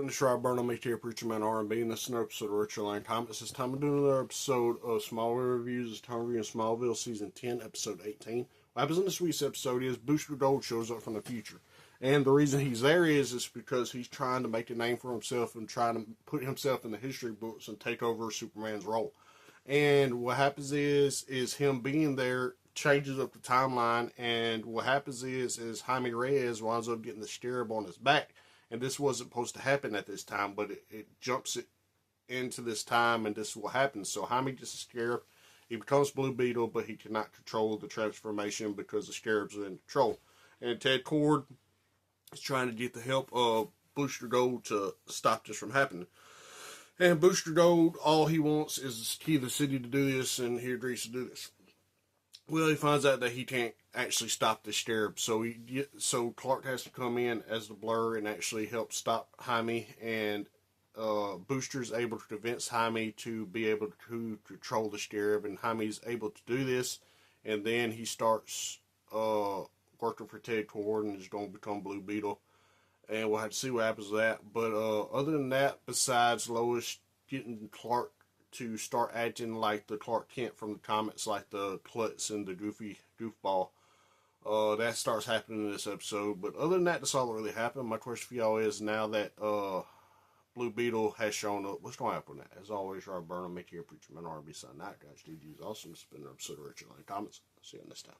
This is Rob Burnham, HTA Preacher Man R&B, and this is another episode of Richard Lang Comics. This time I'm doing another episode of Smallville Reviews. It's time reviewing Smallville Season 10, Episode 18. What happens in this week's episode is Booster Gold shows up from the future. And the reason he's there is because he's trying to make a name for himself and trying to put himself in the history books and take over Superman's role. And what happens is him being there changes up the timeline, and what happens is Jaime Reyes winds up getting the scarab on his back. And this wasn't supposed to happen at this time, but it jumps it into this time, and this is what happens. So Jaime gets a scarab. He becomes Blue Beetle, but he cannot control the transformation because the scarabs are in control. And Ted Kord is trying to get the help of Booster Gold to stop this from happening. And Booster Gold, all he wants is the key to the city to do this, and he agrees to do this. Well, he finds out that he can't actually stop the scarab, so Clark has to come in as the Blur and actually help stop Jaime, and Booster's able to convince Jaime to be able to control the scarab, and Jaime's able to do this, and then he starts working for Ted Kord and is going to become Blue Beetle, and we'll have to see what happens with that. But other than that, besides Lois getting Clark to start acting like the Clark Kent from the comics, like the Klutz and the Goofball, that starts happening in this episode. But other than that, that's all that really happened. My question for y'all is, now that Blue Beetle has shown up, what's going to happen with that? As always, Rob Burnham, make your preacher man R&B sign out. Guys, GG's awesome. It's been an episode of Richard Lang Comments. See you next time.